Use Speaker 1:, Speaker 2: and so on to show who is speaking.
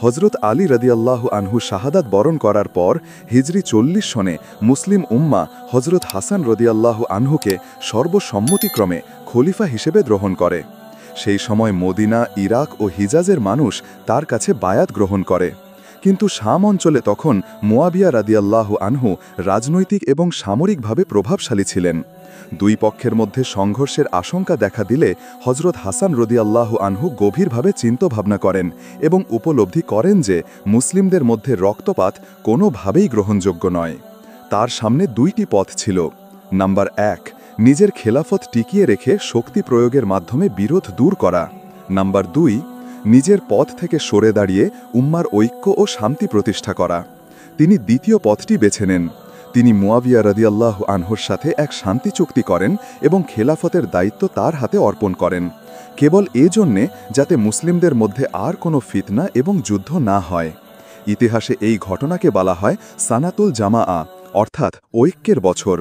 Speaker 1: হজরত আলী রাদিয়াল্লাহু আনহু শাহাদাত বরণ করার পর হিজরি ৪০ সনে মুসলিম উম্মা হজরত হাসান রাদিয়াল্লাহু আনহুকে সর্বসম্মতিক্রমে খলিফা হিসেবে গ্রহণ করে। সেই সময় মদিনা, ইরাক ও হিজাজের মানুষ তার কাছে বায়াত গ্রহণ করে। কিন্তু শাম অঞ্চলে তখন মুয়াবিয়া রাদিয়াল্লাহু আনহু রাজনৈতিক এবং সামরিকভাবে প্রভাবশালী ছিলেন। দুই পক্ষের মধ্যে সংঘর্ষের আশঙ্কা দেখা দিলে হজরত হাসান রাদিয়াল্লাহু আনহু গভীরভাবে চিন্তাভাবনা করেন এবং উপলব্ধি করেন যে মুসলিমদের মধ্যে রক্তপাত কোনোভাবেই গ্রহণযোগ্য নয়। তার সামনে দুইটি পথ ছিল। নাম্বার ১, নিজের খেলাফত টিকিয়ে রেখে শক্তি প্রয়োগের মাধ্যমে বিরোধ দূর করা। নাম্বার ২, নিজের পথ থেকে সরে দাঁড়িয়ে উম্মার ঐক্য ও শান্তি প্রতিষ্ঠা করা। তিনি দ্বিতীয় পথটি বেছে নেন। তিনি মুয়াবিয়া রাদিয়াল্লাহু আনহুর সাথে এক শান্তি চুক্তি করেন এবং খেলাফতের দায়িত্ব তার হাতে অর্পণ করেন, কেবল এজন্যে যাতে মুসলিমদের মধ্যে আর কোনো ফিতনা এবং যুদ্ধ না হয়। ইতিহাসে এই ঘটনাকে বলা হয় সানাতুল জামাআ, অর্থাৎ ঐক্যের বছর।